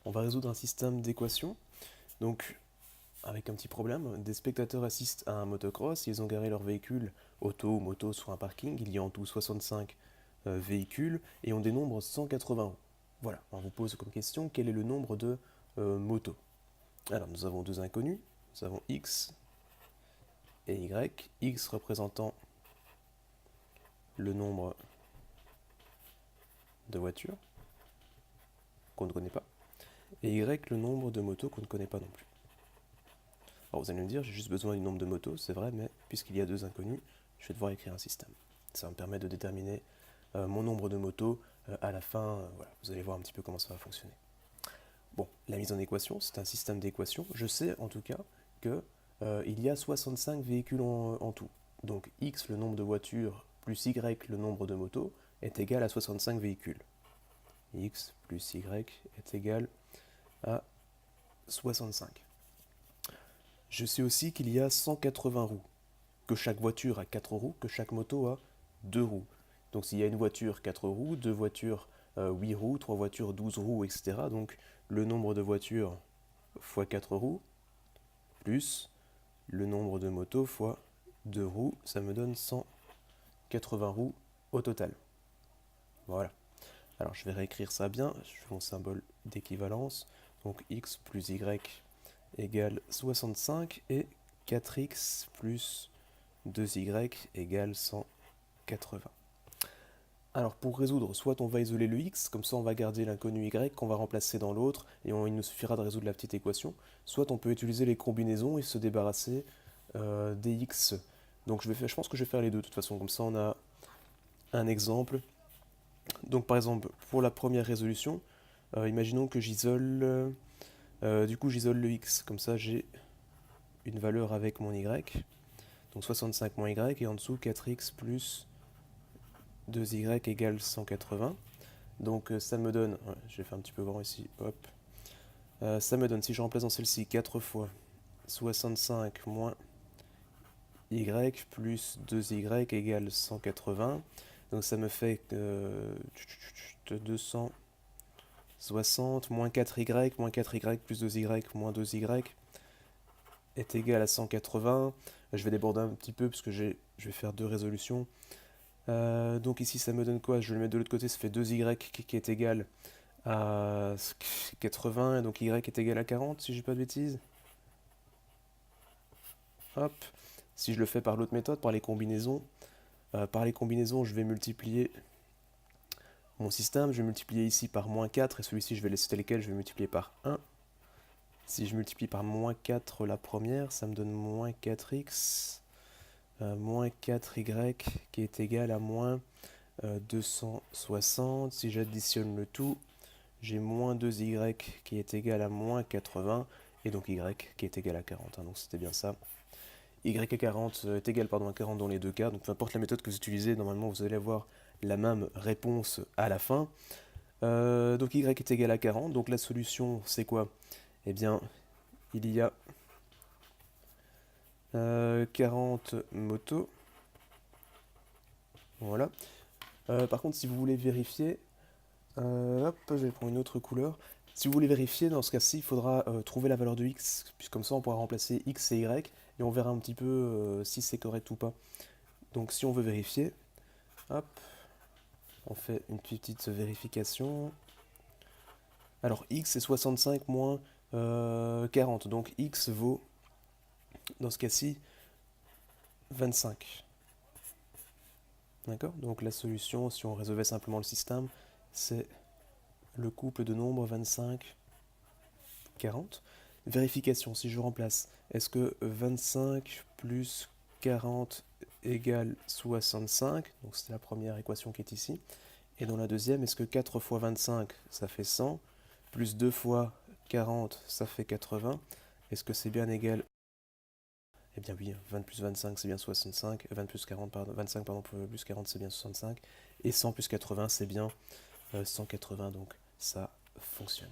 On va résoudre un système d'équations. Donc, avec un petit problème, des spectateurs assistent à un motocross, ils ont garé leur véhicule, auto ou moto, sur un parking. Il y a en tout 65 véhicules et on dénombre 180 roues. Voilà, on vous pose comme question quel est le nombre de motos. Alors, nous avons deux inconnus, nous avons X et Y. X représentant le nombre de voitures qu'on ne connaît pas, et Y le nombre de motos qu'on ne connaît pas non plus. Alors vous allez me dire, j'ai juste besoin du nombre de motos, c'est vrai, mais puisqu'il y a deux inconnus, je vais devoir écrire un système. Ça va me permettre de déterminer mon nombre de motos à la fin. Voilà, vous allez voir un petit peu comment ça va fonctionner. Bon, la mise en équation, c'est un système d'équations. Je sais en tout cas que il y a 65 véhicules en tout. Donc X, le nombre de voitures, plus Y, le nombre de motos, est égal à 65 véhicules. X plus Y est égal à 65. Je sais aussi qu'il y a 180 roues, que chaque voiture a 4 roues, que chaque moto a 2 roues. Donc s'il y a une voiture 4 roues, deux voitures 8 roues, trois voitures 12 roues, etc. Donc le nombre de voitures fois 4 roues, plus le nombre de motos fois 2 roues, ça me donne 180 roues au total. Voilà. Alors je vais réécrire ça bien, je fais mon symbole d'équivalence. Donc x plus y égale 65 et 4x plus 2y égale 180. Alors pour résoudre, soit on va isoler le x, comme ça on va garder l'inconnu y qu'on va remplacer dans l'autre, et il nous suffira de résoudre la petite équation, soit on peut utiliser les combinaisons et se débarrasser des x. Donc je pense que je vais faire les deux de toute façon, comme ça on a un exemple. Donc par exemple, pour la première résolution, imaginons que j'isole, du coup j'isole le x, comme ça j'ai une valeur avec mon y, donc 65 moins y, et en dessous 4x plus 2y égale 180. Donc ça me donne, ouais, je vais faire un petit peu grand ici, hop. Ça me donne, si je remplace dans celle-ci, 4 fois 65 moins y plus 2y égale 180. Donc ça me fait 260 moins 4y plus 2y moins 2y est égal à 180. Je vais déborder un petit peu parce que je vais faire deux résolutions. Donc ici ça me donne quoi? Je vais le mettre de l'autre côté, ça fait 2y qui est égal à 80, et donc y est égal à 40 si j'ai pas de bêtises. Hop. Si je le fais par l'autre méthode, par les combinaisons, je vais multiplier mon système, je vais multiplier ici par moins 4, et celui-ci je vais laisser tel quel, je vais multiplier par 1. Si je multiplie par moins 4 la première, ça me donne moins 4x, moins 4y qui est égal à moins 260. Si j'additionne le tout, j'ai moins 2y qui est égal à moins 80, et donc y qui est égal à 40. Donc c'était bien ça. Y est égal à 40 dans les deux cas, donc peu importe la méthode que vous utilisez, normalement vous allez avoir la même réponse à la fin. Donc y est égal à 40, donc la solution c'est quoi? Eh bien, il y a 40 motos. Voilà. Par contre, si vous voulez vérifier, hop, je vais prendre une autre couleur. Si vous voulez vérifier, dans ce cas-ci, il faudra trouver la valeur de x, puisque comme ça on pourra remplacer x et y, et on verra un petit peu si c'est correct ou pas. Donc si on veut vérifier, hop, on fait une petite vérification. Alors x c'est 65 moins 40, donc x vaut, dans ce cas-ci, 25. D'accord? Donc la solution, si on résolvait simplement le système, c'est le couple de nombres 25, 40. Vérification, si je remplace, est-ce que 25 plus 40 égale 65? Donc c'est la première équation qui est ici. Et dans la deuxième, est-ce que 4 fois 25, ça fait 100, plus 2 fois 40, ça fait 80? Est-ce que c'est bien égal? Eh bien oui, 20 plus 25 c'est bien 65, 20 plus 40, pardon, 25 pardon, plus 40 c'est bien 65, et 100 plus 80 c'est bien 180, donc ça fonctionne.